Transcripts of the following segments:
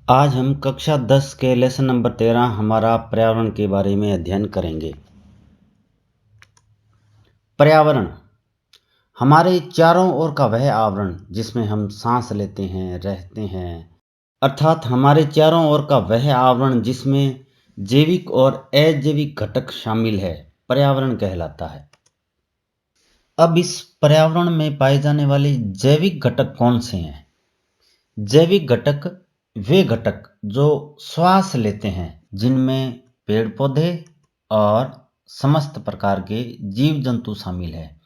आज हम कक्षा 10 के लेसन नंबर 13 हमारा पर्यावरण के बारे में अध्ययन करेंगे। पर्यावरण हमारे चारों ओर का वह आवरण जिसमें हम सांस लेते हैं, रहते हैं, अर्थात हमारे चारों ओर का वह आवरण जिसमें जैविक और अजैविक घटक शामिल है, पर्यावरण कहलाता है। अब इस पर्यावरण में पाए जाने वाले जैविक घटक कौन से हैं? जैविक घटक वे घटक जो श्वास लेते हैं, जिनमें पेड़ पौधे और समस्त प्रकार के जीव जंतु शामिल हैं,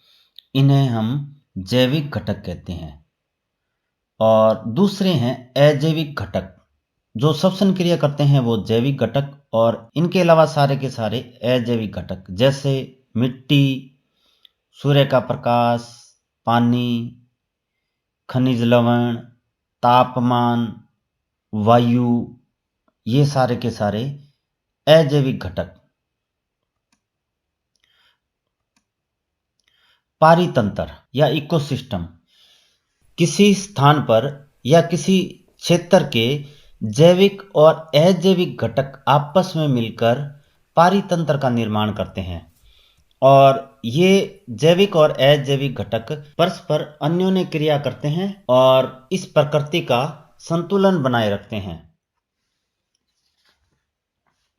इन्हें हम जैविक घटक कहते हैं। और दूसरे हैं अजैविक घटक, जो श्वसन क्रिया करते हैं, वो जैविक घटक। और इनके अलावा सारे के सारे अजैविक घटक, जैसे मिट्टी, सूर्य का प्रकाश, पानी, खनिज लवण, तापमान, वायु, ये सारे के सारे अजैविक घटक। पारितंत्र या इकोसिस्टम किसी स्थान पर या किसी क्षेत्र के जैविक और अजैविक घटक आपस में मिलकर पारितंत्र का निर्माण करते हैं। और ये जैविक और अजैविक घटक परस्पर अन्योन्य क्रिया करते हैं और इस प्रकृति का संतुलन बनाए रखते हैं।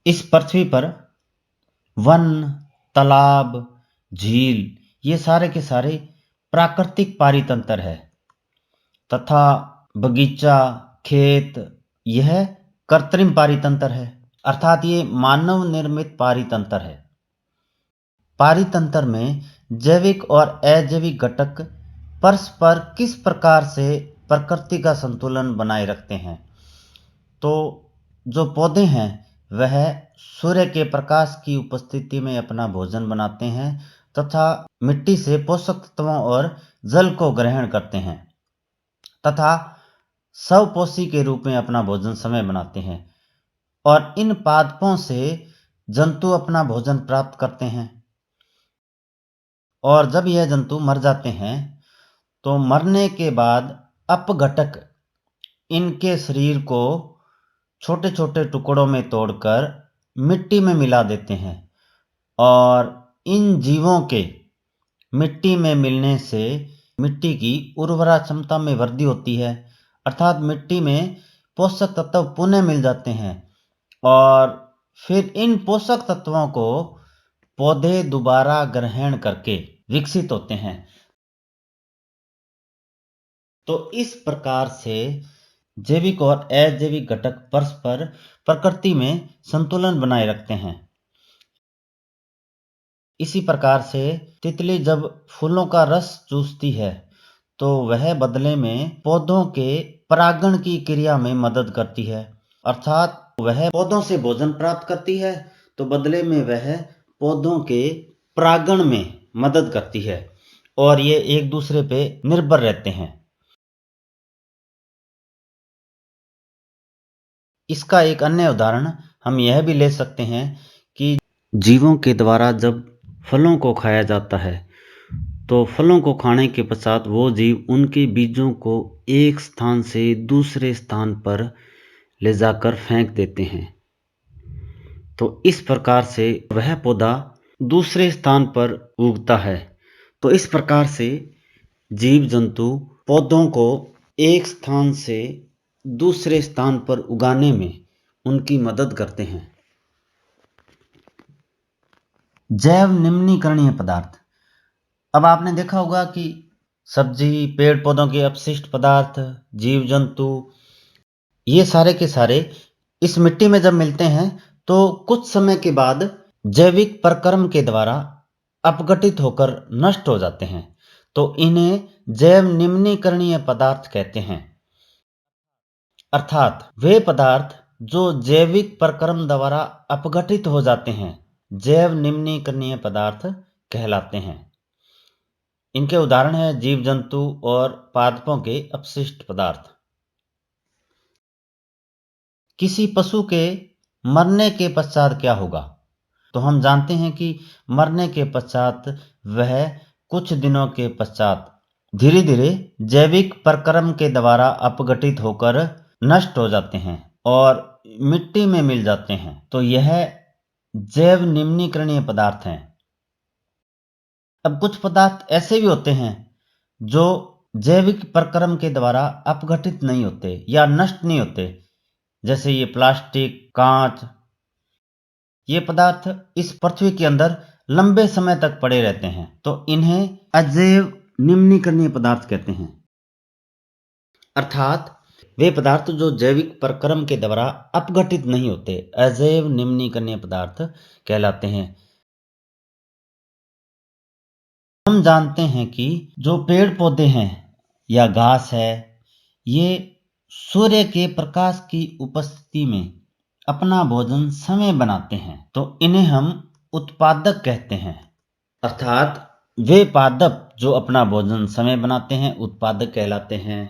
इस पृथ्वी पर वन, तालाब, झील, ये सारे के सारे प्राकृतिक पारितंत्र है, तथा बगीचा, खेत, यह कृत्रिम पारितंत्र है, अर्थात ये मानव निर्मित पारितंत्र है। पारितंत्र में जैविक और अजैविक घटक परस्पर किस प्रकार से प्रकृति का संतुलन बनाए रखते हैं? तो जो पौधे हैं वह सूर्य के प्रकाश की उपस्थिति में अपना भोजन बनाते हैं तथा मिट्टी से पोषक तत्वों और जल को ग्रहण करते हैं तथा स्वपोषी के रूप में अपना भोजन समय बनाते हैं। और इन पादपों से जंतु अपना भोजन प्राप्त करते हैं। और जब यह जंतु मर जाते हैं तो मरने के बाद अपघटक इनके शरीर को छोटे छोटे टुकड़ों में तोड़कर मिट्टी में मिला देते हैं। और इन जीवों के मिट्टी में मिलने से मिट्टी की उर्वरा क्षमता में वृद्धि होती है, अर्थात मिट्टी में पोषक तत्व पुनः मिल जाते हैं और फिर इन पोषक तत्वों को पौधे दोबारा ग्रहण करके विकसित होते हैं। तो इस प्रकार से जैविक और अजैविक घटक परस्पर प्रकृति में संतुलन बनाए रखते हैं। इसी प्रकार से तितली जब फूलों का रस चूसती है तो वह बदले में पौधों के परागण की क्रिया में मदद करती है, अर्थात वह पौधों से भोजन प्राप्त करती है तो बदले में वह पौधों के परागण में मदद करती है और ये एक दूसरे पे निर्भर रहते हैं। इसका एक अन्य उदाहरण हम यह भी ले सकते हैं कि जीवों के द्वारा जब फलों को खाया जाता है तो फलों को खाने के पश्चात वो जीव उनके बीजों को एक स्थान से दूसरे स्थान पर ले जाकर फेंक देते हैं। तो इस प्रकार से वह पौधा दूसरे स्थान पर उगता है। तो इस प्रकार से जीव जंतु पौधों को एक स्थान से दूसरे स्थान पर उगाने में उनकी मदद करते हैं। जैव निम्नीकरणीय पदार्थ, अब आपने देखा होगा कि सब्जी, पेड़ पौधों के अपशिष्ट पदार्थ, जीव जंतु, ये सारे के सारे इस मिट्टी में जब मिलते हैं तो कुछ समय के बाद जैविक प्रक्रम के द्वारा अपघटित होकर नष्ट हो जाते हैं। तो इन्हें जैव निम्नीकरणीय पदार्थ कहते हैं, अर्थात वे पदार्थ जो जैविक प्रक्रम द्वारा अपघटित हो जाते हैं जैव निम्नीकरणीय पदार्थ कहलाते हैं। इनके उदाहरण हैं जीव जंतु और पादपों के अपशिष्ट पदार्थ। किसी पशु के मरने के पश्चात क्या होगा? तो हम जानते हैं कि मरने के पश्चात वह कुछ दिनों के पश्चात धीरे धीरे जैविक प्रक्रम के द्वारा अपघटित होकर नष्ट हो जाते हैं। और मिट्टी में मिल जाते हैं, तो यह जैव निम्नीकरणीय पदार्थ हैं। अब कुछ पदार्थ ऐसे भी होते हैं जो जैविक प्रक्रम के द्वारा अपघटित नहीं होते या नष्ट नहीं होते, जैसे ये प्लास्टिक, कांच। ये पदार्थ इस पृथ्वी के अंदर लंबे समय तक पड़े रहते हैं, तो इन्हें अजैव निम्नीकरणीय पदार्थ कहते हैं। अर्थात वे पदार्थ जो जैविक प्रक्रम के द्वारा अपघटित नहीं होते, अजैव निम्नीकरणीय पदार्थ कहलाते हैं। हम जानते हैं कि जो पेड़ पौधे हैं या घास है, ये सूर्य के प्रकाश की उपस्थिति में अपना भोजन समय बनाते हैं, तो इन्हें हम उत्पादक कहते हैं। अर्थात वे पादप जो अपना भोजन समय बनाते हैं, उत्पादक कहलाते हैं।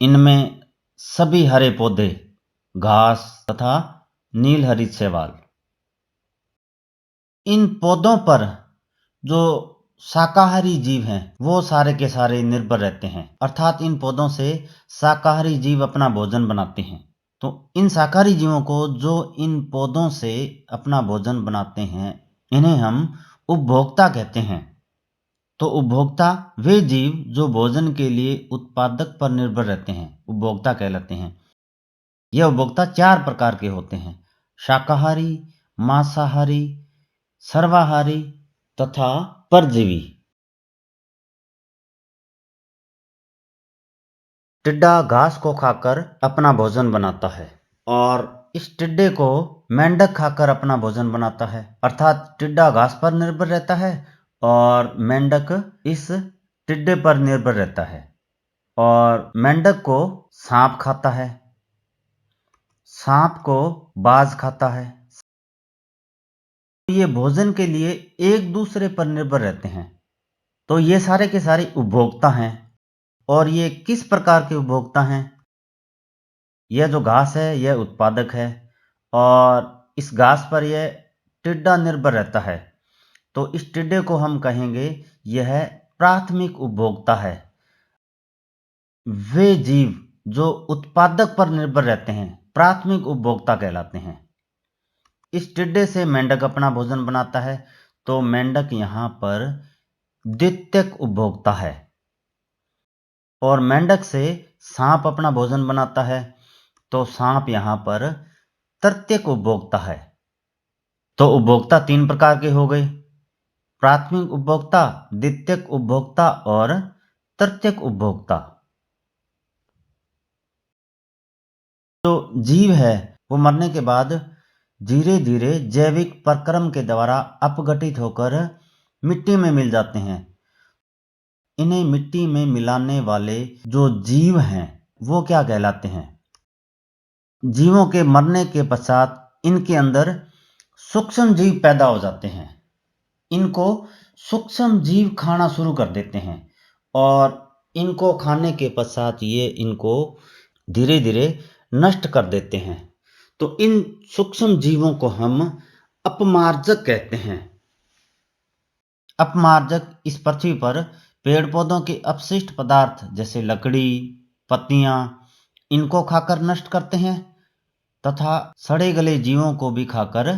इनमें सभी हरे पौधे, घास तथा नीलहरित शैवाल। इन पौधों पर जो शाकाहारी जीव हैं, वो सारे के सारे निर्भर रहते हैं। अर्थात इन पौधों से शाकाहारी जीव अपना भोजन बनाते हैं। तो इन शाकाहारी जीवों को जो इन पौधों से अपना भोजन बनाते हैं, इन्हें हम उपभोक्ता कहते हैं। तो उपभोक्ता वे जीव जो भोजन के लिए उत्पादक पर निर्भर रहते हैं, उपभोक्ता कहलाते हैं। यह उपभोक्ता 4 प्रकार के होते हैं: शाकाहारी, मांसाहारी, सर्वाहारी तथा परजीवी। टिड्डा घास को खाकर अपना भोजन बनाता है और इस टिड्डे को मेंढक खाकर अपना भोजन बनाता है। अर्थात टिड्डा घास पर निर्भर रहता है और मेंढक इस टिड्डे पर निर्भर रहता है। और मेंढक को सांप खाता है, सांप को बाज खाता है। ये भोजन के लिए एक दूसरे पर निर्भर रहते हैं। तो ये सारे के सारे उपभोक्ता हैं। और ये किस प्रकार के उपभोक्ता हैं? यह जो घास है यह उत्पादक है और इस घास पर यह टिड्डा निर्भर रहता है। तो इस टिड्डे को हम कहेंगे यह प्राथमिक उपभोक्ता है। वे जीव जो उत्पादक पर निर्भर रहते हैं प्राथमिक उपभोक्ता कहलाते हैं। इस टिड्डे से मेंढक अपना भोजन बनाता है, तो मेंढक यहाँ पर द्वितीयक उपभोक्ता है। और मेंढक से सांप अपना भोजन बनाता है, तो सांप यहाँ पर तृतीयक उपभोक्ता है। तो उपभोक्ता 3 प्रकार के हो गए: प्राथमिक उपभोक्ता, द्वितीयक उपभोक्ता और तृतीयक उपभोक्ता। जो जीव है वो मरने के बाद धीरे धीरे जैविक प्रक्रम के द्वारा अपघटित होकर मिट्टी में मिल जाते हैं। इन्हें मिट्टी में मिलाने वाले जो जीव हैं वो क्या कहलाते हैं? जीवों के मरने के पश्चात इनके अंदर सूक्ष्म जीव पैदा हो जाते हैं। इनको सूक्ष्म जीव खाना शुरू कर देते हैं और इनको खाने के पश्चात ये इनको धीरे धीरे नष्ट कर देते हैं। तो इन सूक्ष्म जीवों को हम अपमार्जक कहते हैं। अपमार्जक इस पृथ्वी पर पेड़ पौधों के अपशिष्ट पदार्थ जैसे लकड़ी, पत्तियां, इनको खाकर नष्ट करते हैं तथा सड़े गले जीवों को भी खाकर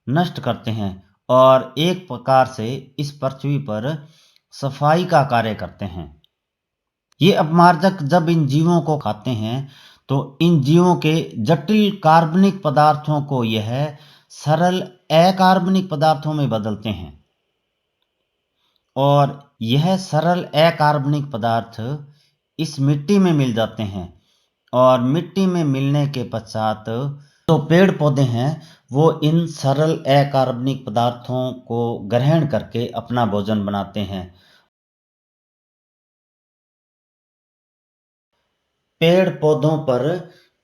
नष्ट करते हैं और एक प्रकार से इस पृथ्वी पर सफाई का कार्य करते हैं। ये अपमार्जक जब इन जीवों को खाते हैं तो इन जीवों के जटिल कार्बनिक पदार्थों को यह सरल अकार्बनिक पदार्थों में बदलते हैं और यह सरल अकार्बनिक पदार्थ इस मिट्टी में मिल जाते हैं और मिट्टी में मिलने के पश्चात तो पेड़ पौधे हैं वो इन सरल अकार्बनिक पदार्थों को ग्रहण करके अपना भोजन बनाते हैं। पेड़ पौधों पर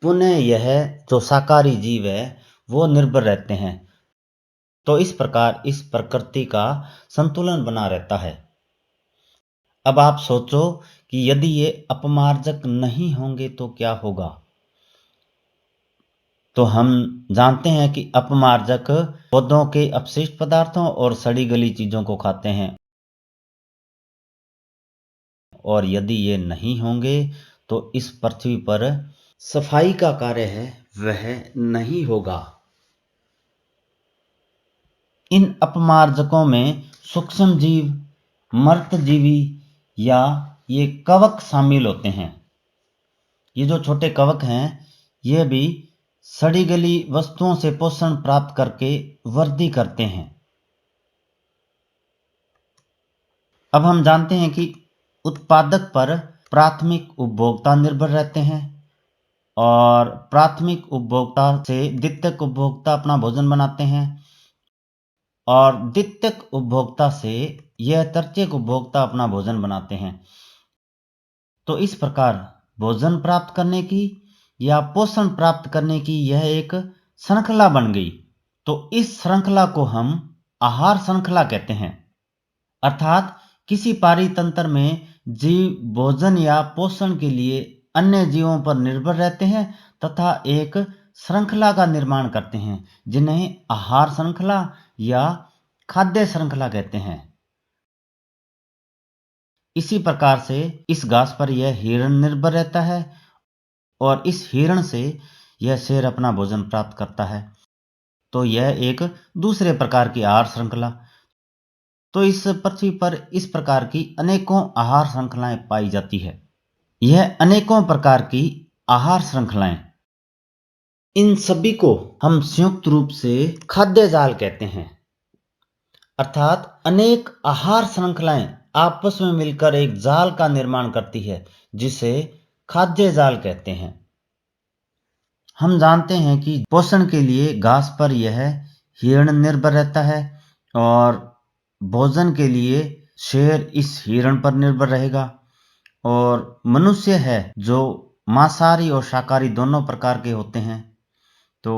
पुनः यह जो शाकाहारी जीव है वो निर्भर रहते हैं। तो इस प्रकार इस प्रकृति का संतुलन बना रहता है। अब आप सोचो कि यदि ये अपमार्जक नहीं होंगे तो क्या होगा? तो हम जानते हैं कि अपमार्जक पौधों के अपशिष्ट पदार्थों और सड़ी गली चीजों को खाते हैं और यदि ये नहीं होंगे तो इस पृथ्वी पर सफाई का कार्य है वह नहीं होगा। इन अपमार्जकों में सूक्ष्म जीव, मर्तजीवी या ये कवक शामिल होते हैं। ये जो छोटे कवक हैं ये भी सड़ी गली वस्तुओं से पोषण प्राप्त करके वृद्धि करते हैं। अब हम जानते हैं कि उत्पादक पर प्राथमिक उपभोक्ता निर्भर रहते हैं और प्राथमिक उपभोक्ता से द्वितीयक उपभोक्ता अपना भोजन बनाते हैं और द्वितीयक उपभोक्ता से यह तृतीयक उपभोक्ता अपना भोजन बनाते हैं। तो इस प्रकार भोजन प्राप्त करने की या पोषण प्राप्त करने की यह एक श्रृंखला बन गई। तो इस श्रृंखला को हम आहार श्रृंखला कहते हैं। अर्थात किसी पारितंत्र में जीव भोजन या पोषण के लिए अन्य जीवों पर निर्भर रहते हैं तथा एक श्रृंखला का निर्माण करते हैं जिन्हें आहार श्रृंखला या खाद्य श्रृंखला कहते हैं। इसी प्रकार से इस घास पर यह हिरण निर्भर रहता है और इस हिरण से यह शेर अपना भोजन प्राप्त करता है। तो यह एक दूसरे प्रकार की आहार श्रृंखला। तो इस पृथ्वी पर इस प्रकार की अनेकों आहार श्रृंखलाएं पाई जाती है। यह अनेकों प्रकार की आहार श्रृंखलाएं, इन सभी को हम संयुक्त रूप से खाद्य जाल कहते हैं। अर्थात अनेक आहार श्रृंखलाएं आपस में मिलकर एक जाल का निर्माण करती है जिसे खाद्य जाल कहते हैं। हम जानते हैं कि पोषण के लिए घास पर यह हिरण निर्भर रहता है और भोजन के लिए शेर इस हिरण पर निर्भर रहेगा और मनुष्य है जो मांसाहारी और शाकाहारी दोनों प्रकार के होते हैं तो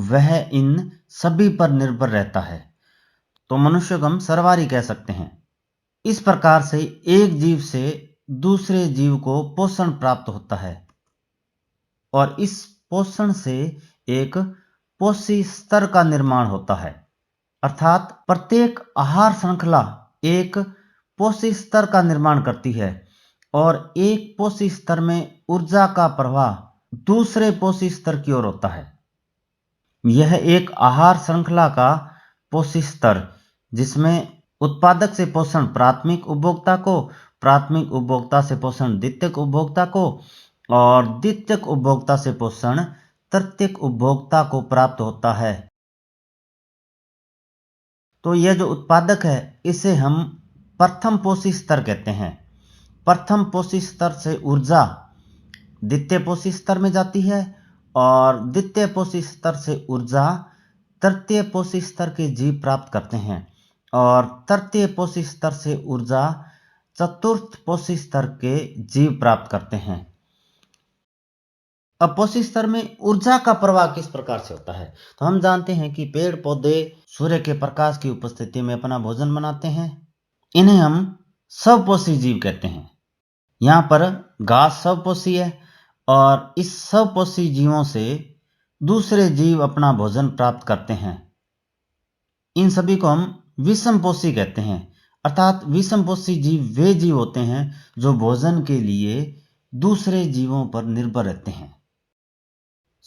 वह इन सभी पर निर्भर रहता है। तो मनुष्य को हम सर्वहारी कह सकते हैं। इस प्रकार से एक जीव से दूसरे जीव को पोषण प्राप्त होता है और इस पोषण से एक पोषी स्तर का निर्माण होता है। अर्थात प्रत्येक आहार श्रृंखला एक पोषी स्तर का निर्माण करती है और एक पोषी स्तर में ऊर्जा का प्रवाह दूसरे पोषी स्तर की ओर होता है। यह एक आहार श्रृंखला का पोषी स्तर जिसमें उत्पादक से पोषण प्राथमिक उपभोक्ता को, प्राथमिक उपभोक्ता से पोषण द्वितीयक उपभोक्ता को और द्वितीयक उपभोक्ता से पोषण तृतीयक उपभोक्ता को प्राप्त होता है। तो यह जो उत्पादक है इसे हम प्रथम पोषी स्तर कहते हैं। प्रथम पोषी स्तर से ऊर्जा द्वितीय पोषी स्तर में जाती है और द्वितीय पोषी स्तर से ऊर्जा तृतीय पोषी स्तर के जीव प्राप्त करते हैं और तृतीय पोषी स्तर से ऊर्जा चतुर्थ पोषी स्तर के जीव प्राप्त करते हैं। अब पोषी स्तर में ऊर्जा का प्रवाह किस प्रकार से होता है तो हम जानते हैं कि पेड़ पौधे सूर्य के प्रकाश की उपस्थिति में अपना भोजन बनाते हैं। इन्हें हम स्वपोषी जीव कहते हैं। यहाँ पर घास स्वपोषी है और इस स्वपोषी जीवों से दूसरे जीव अपना भोजन प्राप्त करते हैं। इन सभी को हम विषमपोषी कहते हैं। अर्थात विषमपोषी जीव वे जीव होते हैं जो भोजन के लिए दूसरे जीवों पर निर्भर रहते हैं।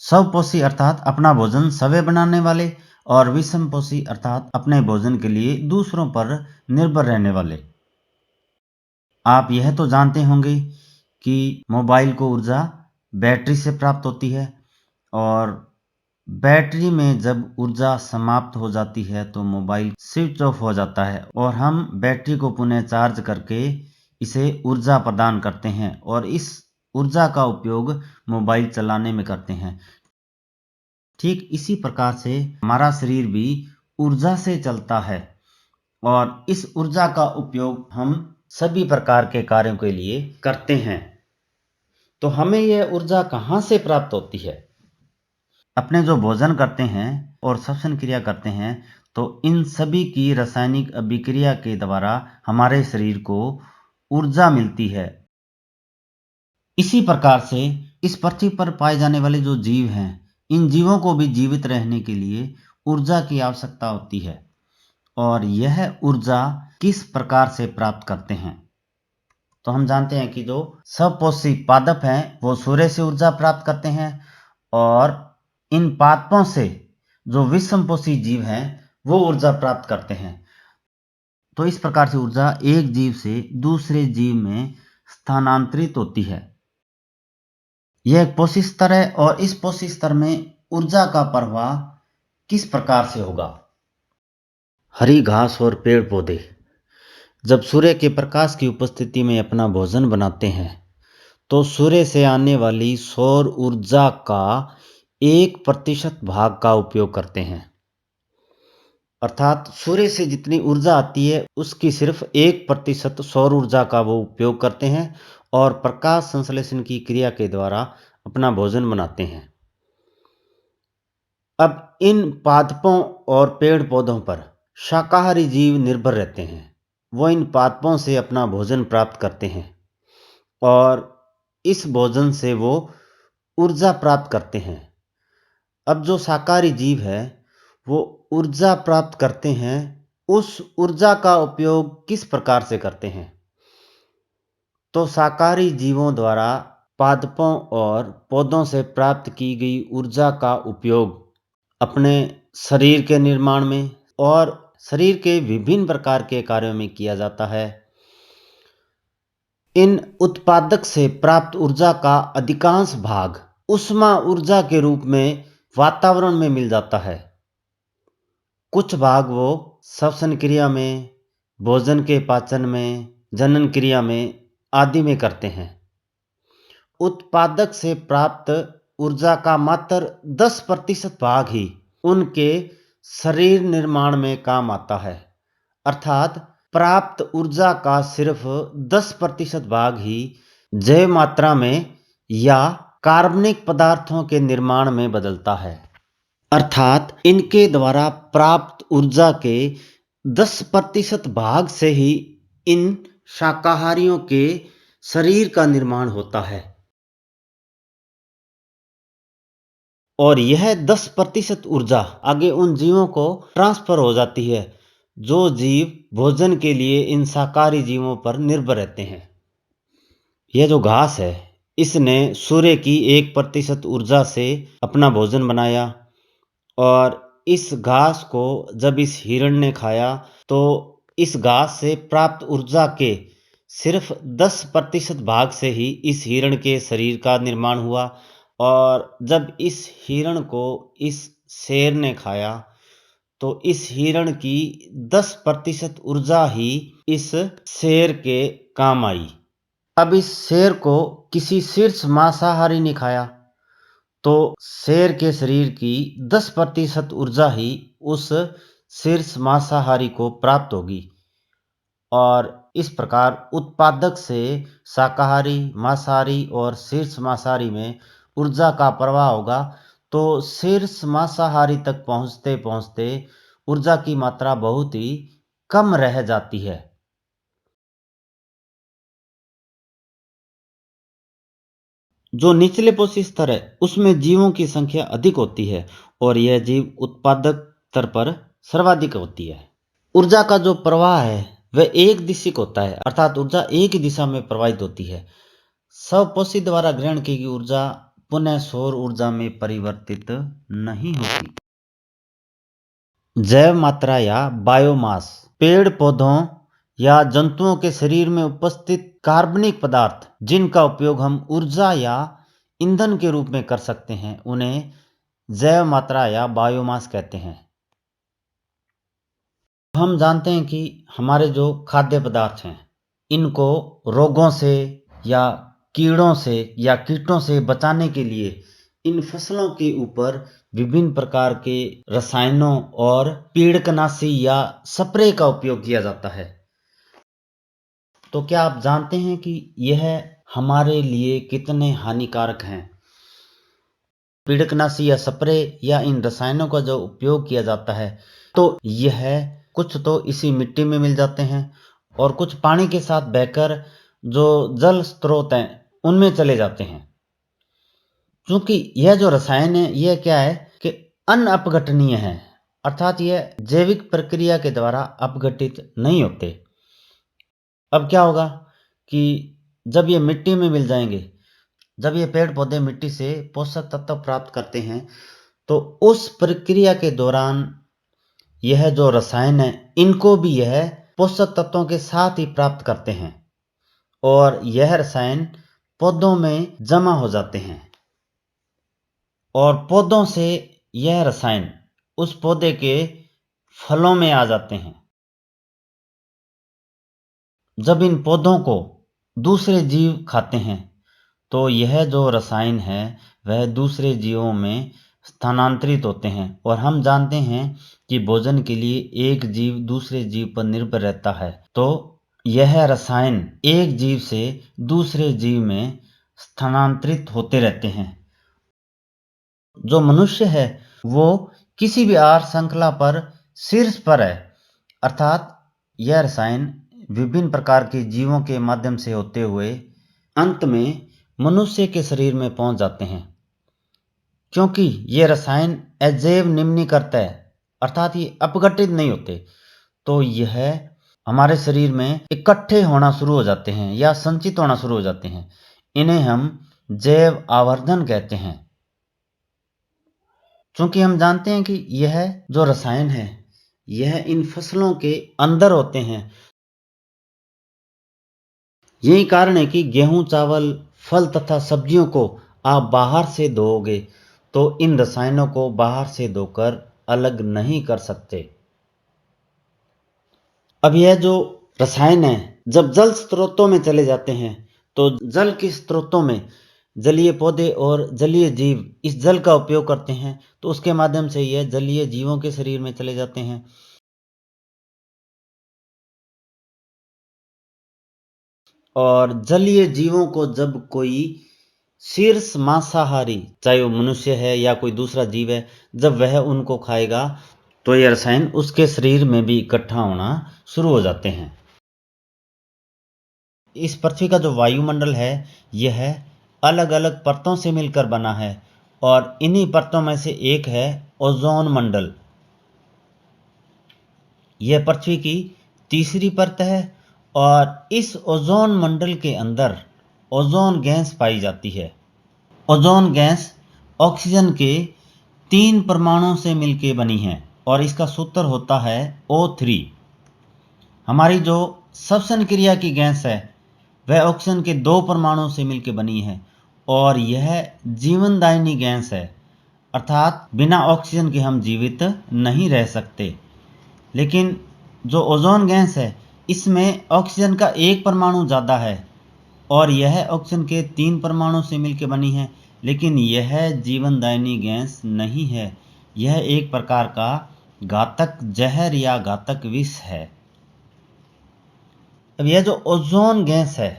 स्वपोषी अर्थात अपना भोजन स्वयं बनाने वाले और विषमपोषी अर्थात अपने भोजन के लिए दूसरों पर निर्भर रहने वाले। आप यह तो जानते होंगे कि मोबाइल को ऊर्जा बैटरी से प्राप्त होती है और बैटरी में जब ऊर्जा समाप्त हो जाती है तो मोबाइल स्विच ऑफ हो जाता है और हम बैटरी को पुनः चार्ज करके इसे ऊर्जा प्रदान करते हैं और इस ऊर्जा का उपयोग मोबाइल चलाने में करते हैं। ठीक इसी प्रकार से हमारा शरीर भी ऊर्जा से चलता है और इस ऊर्जा का उपयोग हम सभी प्रकार के कार्यों के लिए करते हैं। तो हमें यह ऊर्जा कहाँ से प्राप्त होती है? अपने जो भोजन करते हैं और श्वसन क्रिया करते हैं तो इन सभी की रासायनिक अभिक्रिया के द्वारा हमारे शरीर को ऊर्जा मिलती है। इसी प्रकार से इस पृथ्वी पर पाए जाने वाले जो जीव हैं इन जीवों को भी जीवित रहने के लिए ऊर्जा की आवश्यकता होती है और यह ऊर्जा किस प्रकार से प्राप्त करते हैं? तो हम जानते हैं कि जो सपोषी पादप हैं वो सूर्य से ऊर्जा प्राप्त करते हैं, और इन पादपों से जो विषमपोषी जीव हैं वो ऊर्जा प्राप्त करते हैं। तो इस प्रकार से ऊर्जा एक जीव से दूसरे जीव में स्थानांतरित होती है। यह एक पोषी स्तर है, और इस पोषी स्तर में ऊर्जा का प्रवाह किस प्रकार से होगा। हरी घास और पेड़ पौधे जब सूर्य के प्रकाश की उपस्थिति में अपना भोजन बनाते हैं तो सूर्य से आने वाली सौर ऊर्जा का 1% भाग का उपयोग करते हैं। अर्थात सूर्य से जितनी ऊर्जा आती है उसकी सिर्फ 1% सौर ऊर्जा का वो उपयोग करते हैं और प्रकाश संश्लेषण की क्रिया के द्वारा अपना भोजन बनाते हैं। अब इन पादपों और पेड़ पौधों पर शाकाहारी जीव निर्भर रहते हैं। वो इन पादपों से अपना भोजन प्राप्त करते हैं और इस भोजन से वो ऊर्जा प्राप्त करते हैं। अब जो शाकाहारी जीव है वो ऊर्जा प्राप्त करते हैं, उस ऊर्जा का उपयोग किस प्रकार से करते हैं। तो शाकाहारी जीवों द्वारा पादपों और पौधों से प्राप्त की गई ऊर्जा का उपयोग अपने शरीर के निर्माण में और शरीर के विभिन्न प्रकार के कार्यों में किया जाता है। इन उत्पादक से प्राप्त ऊर्जा का अधिकांश भाग ऊष्मा ऊर्जा के रूप में वातावरण में मिल जाता है। कुछ भाग वो श्वसन क्रिया में, भोजन के पाचन में, जनन क्रिया में आदि में करते हैं। उत्पादक से प्राप्त ऊर्जा का मात्र 10% भाग ही उनके शरीर निर्माण में काम आता है। अर्थात प्राप्त ऊर्जा का सिर्फ 10% भाग ही जैव मात्रा में या कार्बनिक पदार्थों के निर्माण में बदलता है। अर्थात इनके द्वारा प्राप्त ऊर्जा के 10% भाग से ही इन शाकाहारियों के शरीर का निर्माण होता है, और यह 10% ऊर्जा आगे उन जीवों को ट्रांसफर हो जाती है जो जीव भोजन के लिए इन शाकाहारी जीवों पर निर्भर रहते हैं। यह जो घास है इसने सूर्य की 1% ऊर्जा से अपना भोजन बनाया, और इस घास को जब इस हिरण ने खाया तो इस घास से प्राप्त ऊर्जा के सिर्फ 10% भाग से ही इस हिरण के शरीर का निर्माण हुआ, और जब इस हिरण को इस शेर ने खाया तो इस हिरण की 10% ऊर्जा ही इस शेर के काम आई। अब इस शेर को किसी शीर्ष मांसाहारी ने खाया तो शेर के शरीर की 10% ऊर्जा ही उस शीर्ष मांसाहारी को प्राप्त होगी, और इस प्रकार उत्पादक से शाकाहारी, मांसाहारी और शीर्ष मांसाहारी में ऊर्जा का प्रवाह होगा। तो शीर्ष मांसाहारी तक पहुंचते पहुंचते ऊर्जा की मात्रा बहुत ही कम रह जाती है। जो निचले पोषी स्तर है उसमें जीवों की संख्या अधिक होती है, और यह जीव उत्पादक स्तर पर सर्वाधिक होती है। ऊर्जा का जो प्रवाह है वह एक दिशिक होता है, अर्थात ऊर्जा एक ही दिशा में प्रवाहित होती है। स्वपोषी द्वारा ग्रहण की गई ऊर्जा पुनः सौर ऊर्जा में परिवर्तित नहीं होती। जैव मात्रा या बायोमास पेड़ पौधों या जंतुओं के शरीर में उपस्थित कार्बनिक पदार्थ जिनका उपयोग हम ऊर्जा या ईंधन के रूप में कर सकते हैं उन्हें जैव मात्रा या बायोमास कहते हैं। हम जानते हैं कि हमारे जो खाद्य पदार्थ हैं इनको रोगों से या कीड़ों से या कीटों से बचाने के लिए इन फसलों के ऊपर विभिन्न प्रकार के रसायनों और पीड़कनाशी या स्प्रे का उपयोग किया जाता है। तो क्या आप जानते हैं कि यह हमारे लिए कितने हानिकारक हैं। पीड़कनाशी या स्प्रे या इन रसायनों का जो उपयोग किया जाता है तो यह कुछ तो इसी मिट्टी में मिल जाते हैं और कुछ पानी के साथ बहकर जो जल स्रोत हैं उनमें चले जाते हैं। क्योंकि यह जो रसायन है यह क्या है कि अनअपघटनीय है, अर्थात यह जैविक प्रक्रिया के द्वारा अपघटित नहीं होते। अब क्या होगा कि जब ये मिट्टी में मिल जाएंगे, जब ये पेड़ पौधे मिट्टी से पोषक तत्व प्राप्त करते हैं, तो उस प्रक्रिया के दौरान यह जो रसायन है, इनको भी यह पोषक तत्वों के साथ ही प्राप्त करते हैं और यह रसायन पौधों में जमा हो जाते हैं और पौधों से यह रसायन उस पौधे के फलों में आ जाते हैं। जब इन पौधों को दूसरे जीव खाते हैं, तो यह जो रसायन है वह दूसरे जीवों में स्थानांतरित होते हैं और हम जानते हैं कि भोजन के लिए एक जीव दूसरे जीव पर निर्भर रहता है, तो यह रसायन एक जीव से दूसरे जीव में स्थानांतरित होते रहते हैं। जो मनुष्य है वो किसी भी आहार श्रृंखला पर शीर्ष पर है, अर्थात यह रसायन विभिन्न प्रकार के जीवों के माध्यम से होते हुए अंत में मनुष्य के शरीर में पहुंच जाते हैं। क्योंकि ये रसायन अजैव निम्नीकृत है, अर्थात ये अपघटित नहीं होते, तो यह हमारे शरीर में इकट्ठे होना शुरू हो जाते हैं या संचित होना शुरू हो जाते हैं। इन्हें हम जैव आवर्धन कहते हैं। क्योंकि हम जानते हैं कि यह जो रसायन है यह इन फसलों के अंदर होते हैं। यही कारण है कि गेहूं, चावल, फल तथा सब्जियों को आप बाहर से धोओगे तो इन रसायनों को बाहर से धोकर अलग नहीं कर सकते। अब यह जो रसायन है जब जल स्रोतों में चले जाते हैं, तो जल के स्रोतों में जलीय पौधे और जलीय जीव इस जल का उपयोग करते हैं, तो उसके माध्यम से यह जलीय जीवों के शरीर में चले जाते हैं और जलीय जीवों को जब कोई शीर्ष मांसाहारी, चाहे वो मनुष्य है या कोई दूसरा जीव है, जब वह उनको खाएगा तो ये रसायन उसके शरीर में भी इकट्ठा होना शुरू हो जाते हैं। इस पृथ्वी का जो वायुमंडल है यह अलग अलग परतों से मिलकर बना है और इन्हीं परतों में से एक है ओजोन मंडल। यह पृथ्वी की तीसरी परत है और इस ओजोन मंडल के अंदर ओजोन गैस पाई जाती है। ओजोन गैस ऑक्सीजन के 3 परमाणुओं से मिलकर बनी है और इसका सूत्र होता है O3। हमारी जो श्वसन क्रिया की गैस है वह ऑक्सीजन के 2 परमाणुओं से मिलकर बनी है और यह जीवनदायिनी गैस है, अर्थात बिना ऑक्सीजन के हम जीवित नहीं रह सकते। लेकिन जो ओजोन गैस है इसमें ऑक्सीजन का 1 परमाणु ज़्यादा है और यह ऑक्सीजन के 3 परमाणु से मिलकर बनी है, लेकिन यह जीवनदायिनी गैस नहीं है। यह एक प्रकार का घातक जहर या घातक विष है। अब यह जो ओजोन गैस है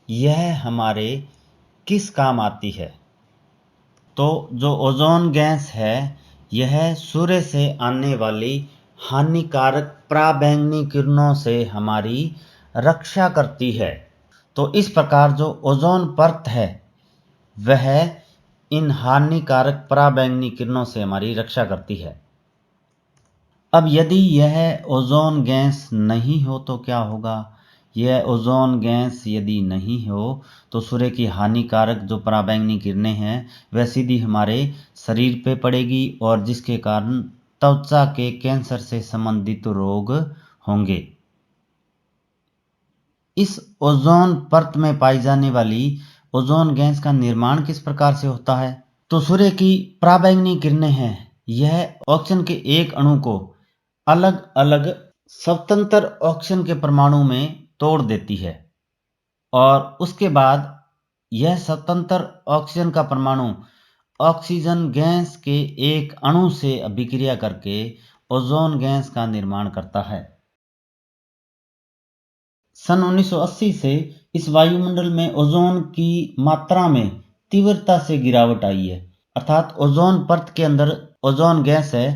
यह हमारे किस काम आती है? तो जो ओजोन गैस है यह सूर्य से आने वाली हानिकारक पराबैंगनी किरणों से हमारी रक्षा करती है। तो इस प्रकार जो ओजोन परत है वह इन हानिकारक पराबैंगनी किरणों से हमारी रक्षा करती है। अब यदि यह ओजोन गैस नहीं हो तो क्या होगा? यह ओजोन गैस यदि नहीं हो तो सूर्य की हानिकारक जो पराबैंगनी किरणें हैं वह सीधी हमारे शरीर पे पड़ेगी और जिसके कारण त्वचा के कैंसर से संबंधित रोग होंगे। इस ओजोन परत में पाई जाने वाली ओजोन गैस का निर्माण किस प्रकार से होता है? तो सूर्य की पराबैंगनी किरणें हैं यह ऑक्सीजन के एक अणु को अलग अलग स्वतंत्र ऑक्सीजन के परमाणु में तोड़ देती है और उसके बाद यह स्वतंत्र ऑक्सीजन का परमाणु ऑक्सीजन गैस के एक अणु से अभिक्रिया करके ओजोन गैस का निर्माण करता है। सन 1980 से इस वायुमंडल में ओजोन की मात्रा में तीव्रता से गिरावट आई है, अर्थात ओजोन परत के अंदर ओजोन गैस है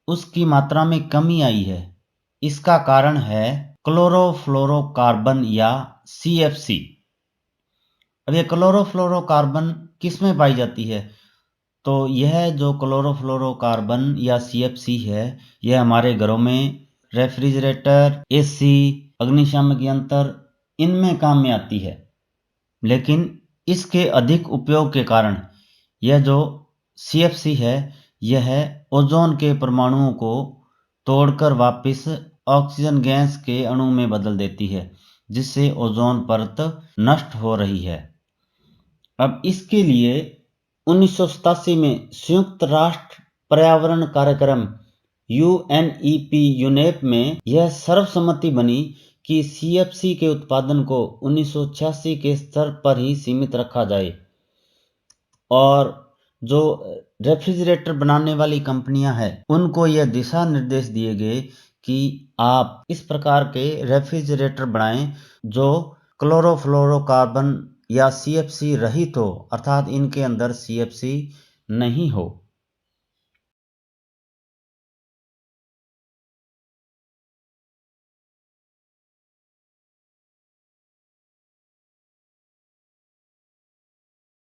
उसकी मात्रा में कमी आई है। इसका कारण है क्लोरोफ्लोरोकार्बन या CFC। अब यह क्लोरोफ्लोरोकार्बन किस में पाई जाती है? तो यह जो क्लोरोफ्लोरोकार्बन या CFC है यह हमारे घरों में रेफ्रिजरेटर, AC, अग्निशामक यंत्र इनमें काम में आती है। लेकिन इसके अधिक उपयोग के कारण यह जो सीएफसी है, यह ओजोन के परमाणुओं को तोड़कर वापस ऑक्सीजन गैस के अणु में बदल देती है, जिससे ओजोन परत नष्ट हो रही है। अब इसके लिए 1987 में संयुक्त राष्ट्र पर्यावरण कार्यक्रम यूएनईपी में यह सर्वसम्मति बनी कि सीएफसी के उत्पादन को 1986 के स्तर पर ही सीमित रखा जाए और जो रेफ्रिजरेटर बनाने वाली कंपनियां हैं उनको यह दिशा निर्देश दिए गए कि आप इस प्रकार के रेफ्रिजरेटर बनाएं जो क्लोरोफ्लोरोकार्बन या सीएफसी रहित हो, अर्थात इनके अंदर सीएफसी नहीं हो।